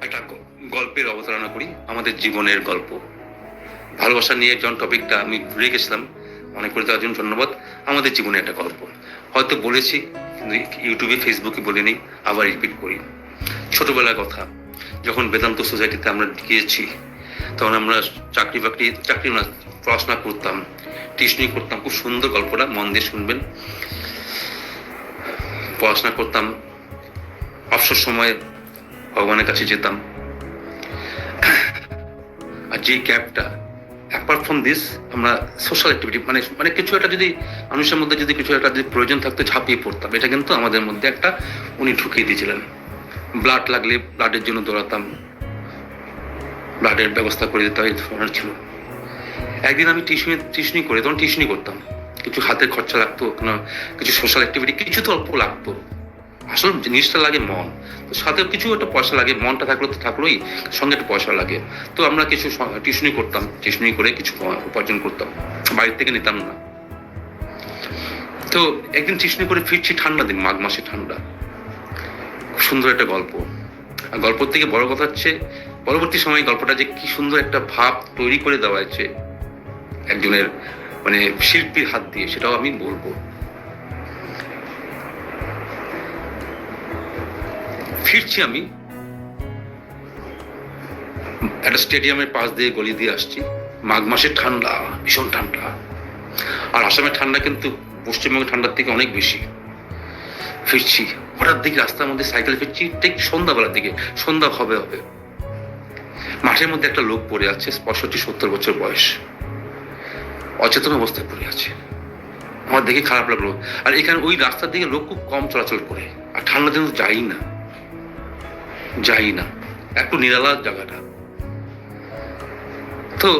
একটা গল্পের অবতারণা করি, আমাদের জীবনের গল্প। ভালোবাসা নিয়ে যখন টপিকটা আমি ঘুরে গেছিলাম, অনেক করে তার জন্য ধন্যবাদ। আমাদের জীবনে একটা গল্প হয়তো বলেছি, কিন্তু ইউটিউবে ফেসবুকে বলিনি, আবার রিপিট করি। ছোটবেলার কথা, যখন বেদান্ত সোসাইটিতে আমরা গিয়েছি, তখন আমরা চাকরি না, পড়াশোনা করতাম, টিউশনি করতাম। খুব সুন্দর গল্পটা, মন দিয়ে শুনবেন। পড়াশোনা করতাম, অবসর সময়ে ভগবানের কাছে যেতাম। আর যে গ্যাপটা, অ্যাপার্ট ফ্রম দিস, আমরা সোশ্যাল অ্যাক্টিভিটি মানে কিছু একটা যদি মানুষের মধ্যে যদি কিছু একটা যদি প্রয়োজন থাকতো, ঝাঁপিয়ে পড়তাম। এটা কিন্তু আমাদের মধ্যে একটা উনি ঢুকিয়ে দিয়েছিলেন। ব্লাড লাগলে ব্লাডের জন্য দৌড়াতাম, ব্লাডের ব্যবস্থা করে দিতে হয় ছিল। একদিন আমি টিউশনি করে, তখন টিউশনি করতাম, কিছু হাতের খরচা লাগতো, কিছু সোশ্যাল অ্যাক্টিভিটি কিছু তো অল্প লাগতো। আসল জিনিসটা লাগে মন, তো সাথে কিছু একটা পয়সা লাগে। মনটা থাকলো তো থাকলোই, সঙ্গে একটা পয়সা লাগে। তো আমরা কিছু টিউশনি করতাম, টিউশনি করে কিছু উপার্জন করতাম, বাড়ির থেকে নিতাম না। তো একদিন টিউশনি করে ফিরছি, ঠান্ডা দিন, মাঘ মাসে ঠান্ডা। খুব সুন্দর একটা গল্প। আর গল্পর থেকে বড় কথা হচ্ছে, পরবর্তী সময়ে গল্পটা যে কি সুন্দর একটা ভাব তৈরি করে দেওয়া হয়েছে একজনের মানে শিল্পীর হাত দিয়ে, সেটাও আমি বলবো। ফিরছি আমি একটা স্টেডিয়ামের পাশ দিয়ে গলি দিয়ে আসছি, মাঘ মাসের ঠান্ডা, ভীষণ ঠান্ডা। আর আসামের ঠান্ডা কিন্তু পশ্চিমবঙ্গের ঠান্ডার থেকে অনেক বেশি। ফিরছি, হঠাৎ দিকে রাস্তার মধ্যে সাইকেল ফিরছি, ঠিক সন্ধ্যাবেলার দিকে, সন্ধ্যা হবে হবে, মাঠের মধ্যে একটা লোক পড়ে আছে, 65-70 বছর বয়স, অচেতন অবস্থায় পড়ে আছে। আমার দেখে খারাপ লাগলো। আর এখানে ওই রাস্তার দিকে লোক খুব কম চলাচল করে, আর ঠান্ডা দিন যাই না, একটু নিরালা জায়গাটা। তো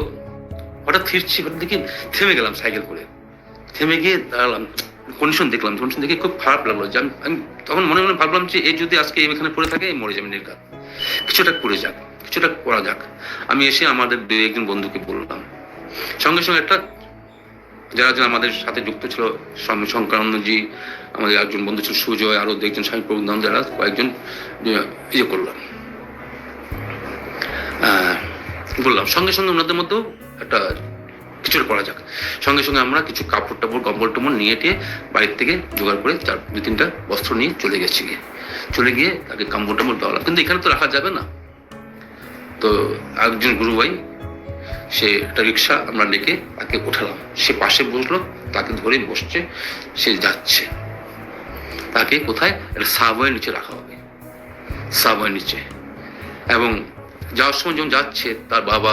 হঠাৎ ফিরছি, হঠাৎ দেখি থেমে গেলাম সাইকেল করে, থেমে গিয়ে দাঁড়ালাম, কন্ডিশন দেখলাম। কন্ডিশন দেখে খুব খারাপ লাগলো যে আমি তখন মনে মনে ভাবলাম যে এই যদি আজকে এখানে পড়ে থাকে, মরে যাবে নির্ঘাত। কিছুটা করে যাক, কিছুটা করা যাক। আমি এসে আমাদের 2-1 বন্ধুকে বললাম, সঙ্গে সঙ্গে একটা যারা আমাদের সাথে যুক্ত ছিল, শঙ্করানন্দজি, আমাদের একজন বন্ধু ছিল সুজয়, আরো 2-1 স্বামী প্রবন্ধন, যারা কয়েকজন ইয়ে করলাম, বললাম সঙ্গে সঙ্গে ওনাদের মধ্যেও একটা কিছুটা করা যাক। সঙ্গে সঙ্গে আমরা কিছু কাপড় টাপড়, কম্বল টম্বল নিয়ে টিয়ে বাড়ির থেকে জোগাড় করে 2-3টা বস্ত্র নিয়ে চলে গিয়ে তাকে কাপড় টাপড় দেওয়ালাম। কিন্তু এখানে তো রাখা যাবে না। তো একজন গুরু ভাই, সে একটা রিক্সা আমরা ডেকে তাকে উঠালাম, সে পাশে বসলো, তাকে ধরে বসছে, সে যাচ্ছে। তাকে কোথায়? একটা সাবওয়ের নিচে রাখা হবে, সাবওয়ের নিচে। এবং যাওয়ার সময় যখন যাচ্ছে, তার বাবা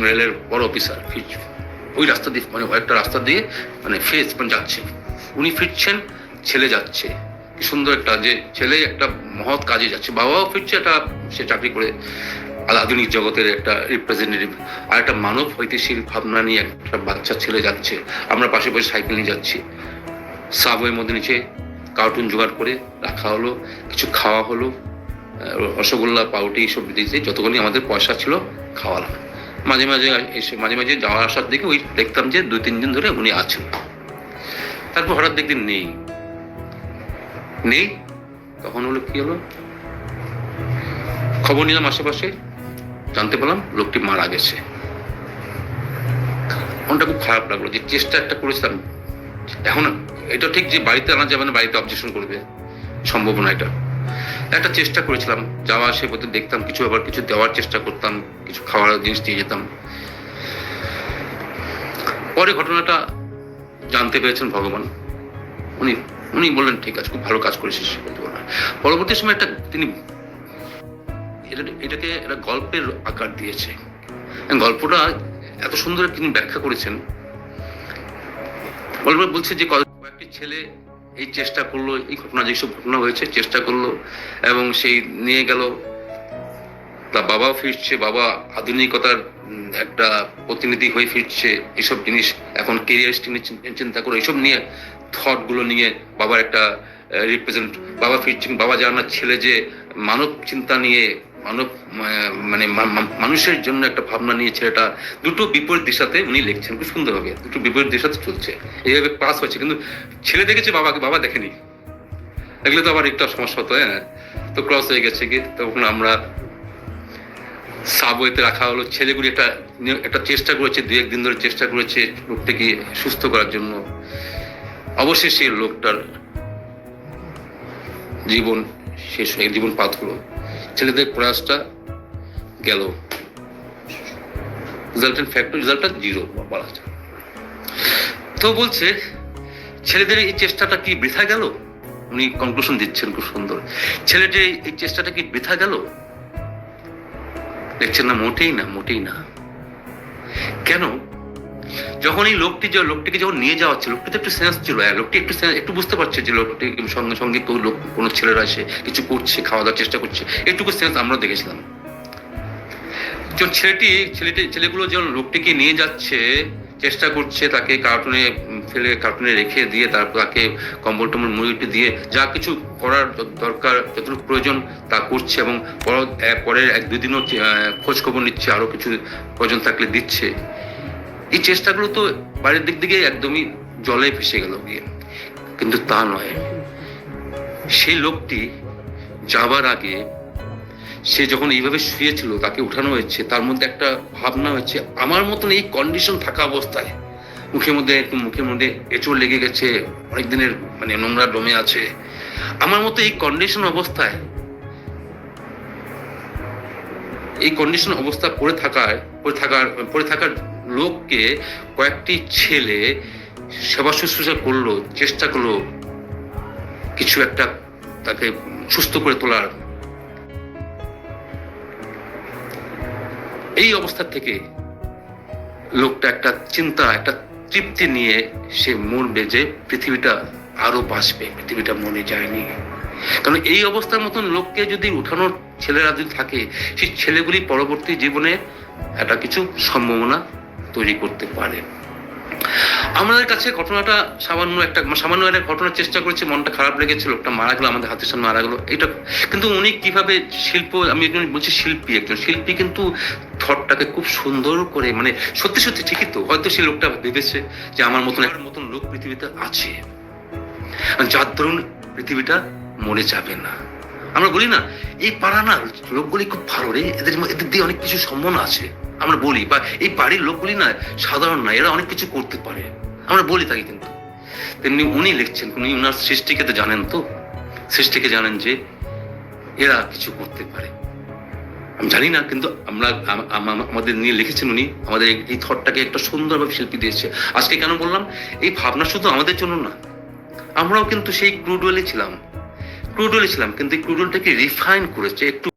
রেলের বড় অফিসার, ওই রাস্তা দিয়ে, মানে একটা রাস্তা দিয়ে মানে ফেস যাচ্ছে, উনি ফিরছেন, ছেলে যাচ্ছে। কি সুন্দর একটা, যে ছেলে একটা মহৎ কাজে যাচ্ছে, বাবাও ফিরছে, একটা সে চাকরি করে আধুনিক জগতের একটা রিপ্রেজেন্টেটিভ। আর একটা মানব হইতেশীল ভাবনা নিয়ে একটা বাচ্চা ছেলে যাচ্ছে। আমরা পাশে পাশে সাইকেল নিয়ে যাচ্ছি, সাবওয়ের মধ্যে নিচে কার্টুন জোগাড় করে রাখা হলো, কিছু খাওয়া হলো, রসগোল্লা, পাউটি, এইসব দিয়েছে, যতগুলি আমাদের পয়সা ছিল খাওয়ালাম। মাঝে মাঝে যাওয়া আসার দিকে ওই দেখতাম যে 2-3 দিন ধরে উনি আছেন। তারপর হঠাৎ দেখতেন নেই। তখন হলো কি হলো, খবর নিলাম আশেপাশে, জানতে পারলাম লোকটি মারা গেছে। মনটা খুব খারাপ লাগলো, যে চেষ্টা একটা করেছিলাম। এখন এটা ঠিক যে বাড়িতে আনা যাবে না, বাড়িতে অবজেকশন করবে, সম্ভব না। এটা একটা চেষ্টা করেছিলাম, যাওয়া আসে পথে দেখতাম কিছু, আবার কিছু দেওয়ার চেষ্টা করতাম, কিছু খাওয়ার জিনিস দিয়ে যেতাম। পরে ঘটনাটা জানতে পেরেছেন ভগবান, উনি বললেন ঠিক আছে, খুব ভালো কাজ করেছিস। পরবর্তী সময় তিনি এটাকে একটা গল্পের আকার দিয়েছে। গল্পটা এত সুন্দর তিনি ব্যাখ্যা করেছেন। বলছে যে কয়েকটি ছেলে এই চেষ্টা করলো, এই ঘটনা, যেসব ঘটনা হয়েছে চেষ্টা করলো, এবং সেই নিয়ে গেল। তা বাবাও ফিরছে, বাবা আধুনিকতার একটা প্রতিনিধি হয়ে ফিরছে। এসব জিনিস এখন কেরিয়ারিস্টিক চিন্তা করে, এসব নিয়ে থট গুলো নিয়ে বাবার একটা রিপ্রেজেন্ট, বাবা ফিরছেন। বাবা জানা ছেলে যে মানব চিন্তা নিয়ে, মানে মানুষের জন্য একটা ভাবনা নিয়ে ছেলেটা দুটো বিপরীত দিশাতে উনি লিখছেন, খুব সুন্দরভাবে দুটো বিপরীত দিশাতে চলছে, এইভাবে পাস হয়েছে। কিন্তু ছেলে দেখেছে, বাবা দেখেনি, দেখলে তো আবার একটা সমস্যা হতো। তো ক্রস হয়ে গেছে কি, তখন আমরা সাবওয়েতে রাখা হলো, ছেলেগুলি একটা একটা চেষ্টা করেছে, 2-1 দিন ধরে চেষ্টা করেছে লোকটাকে সুস্থ করার জন্য। অবশেষে লোকটার জীবন শেষ হয়ে, জীবন পাত হলো, ছেলেদের প্রয়াসটা গেল, রেজাল্টটা 0 বলা যায়। তো বলছে ছেলেদের এই চেষ্টাটা কি বৃথা গেল? উনি কনক্লুশন দিচ্ছেন খুব সুন্দর, ছেলেদের এই চেষ্টাটা কি বৃথা গেল? দেখছেন না, মোটেই না, মোটেই না। কেন? যখন এই লোকটিকে যখন নিয়ে যাওয়া হচ্ছে, লোকটি তো একটু সেন্স ছিল, লোকটি একটু বুঝতে পারছে যে লোকটি সঙ্গে সঙ্গে কোনো ছেলেরা এসে কিছু করছে, খাওয়া দাওয়ার চেষ্টা করছে, এটুকু সেন্স আমরা দেখেছিলাম। যখন ছেলেগুলো যখন লোকটিকে নিয়ে যাচ্ছে, চেষ্টা করছে তাকে কার্টুনে রেখে দিয়ে, তারপর তাকে কম্বল টম্বল মুড়িটি দিয়ে যা কিছু করার দরকার, যতটুকু প্রয়োজন তা করছে, এবং পরের 1-2 দিনও খোঁজ খবর নিচ্ছে, আরো কিছু প্রয়োজন থাকলে দিচ্ছে। এই চেষ্টাগুলো তো বাড়ির দিক থেকে একদমই জলে ভেসে গেল গিয়ে। কিন্তু তা নয়, সেই লোকটি যাবার আগে সে যখন এইভাবে শুয়েছিল, তাকে উঠানো হয়েছে, তার মধ্যে একটা ভাবনা হচ্ছে, আমার মতন এই কন্ডিশন থাকা অবস্থায় মুখের মধ্যে এঁচড় লেগে গেছে, অনেক দিনের মানে নোংরা জমে আছে, আমার মতো এই কন্ডিশন অবস্থা পড়ে থাকার লোককে কয়েকটি ছেলে সেবা শুশ্রূষা করলো, চেষ্টা করলো কিছু একটা তাকে সুস্থ করে তোলার। এই অবস্থা থেকে লোকটা একটা চিন্তা, একটা তৃপ্তি নিয়ে সে মরবে যে পৃথিবীটা আরো বাঁচবে, পৃথিবীটা মরে যায়নি। কারণ এই অবস্থার মতন লোককে যদি উঠানোর ছেলেরা যদি থাকে, সেই ছেলেগুলি পরবর্তী জীবনে একটা কিছু সম্ভাবনা তৈরি করতে পারে। আমাদের কাছে ঘটনাটা সামান্য একটা ঘটনার চেষ্টা করেছে, মনটা খারাপ লেগেছে, লোকটা মারা গেল, আমাদের হাতের সামনে মারা গেল, এটা কিন্তু উনি কিভাবে আমি বলছি একজন শিল্পী কিন্তু থটটাকে খুব সুন্দর করে, মানে সত্যি ঠিকই তো, হয়তো সেই লোকটা ভেবেছে যে আমার মতন লোক পৃথিবীতে আছে, যার দরুন পৃথিবীটা মরে যাবে না। আমরা বলি না, এই পাড়া না লোকগুলি খুব ভালো রে, এদের দিয়ে অনেক কিছু সম্ভাবনা আছে, আমরা বলি, বা এই বাড়ির লোকগুলি না সাধারণ না, এরা অনেক কিছু করতে পারে, আমরা বলি থাকি। কিন্তু তেমনি উনি লিখছেন, উনি ওনার সৃষ্টিকে তো জানেন, সৃষ্টিকে জানেন যে এরা কিছু করতে পারে। আমি জানি না, কিন্তু আমাদের নিয়ে লিখেছেন উনি, আমাদের এই থটটাকে একটা সুন্দরভাবে শিল্পী দিয়েছে। আজকে কেন বললাম, এই ভাবনা শুধু আমাদের জন্য না, আমরাও কিন্তু সেই ক্রুড ওয়েলে ছিলাম, কিন্তু এই ক্রুড ওয়েলটাকে রিফাইন করেছে, একটু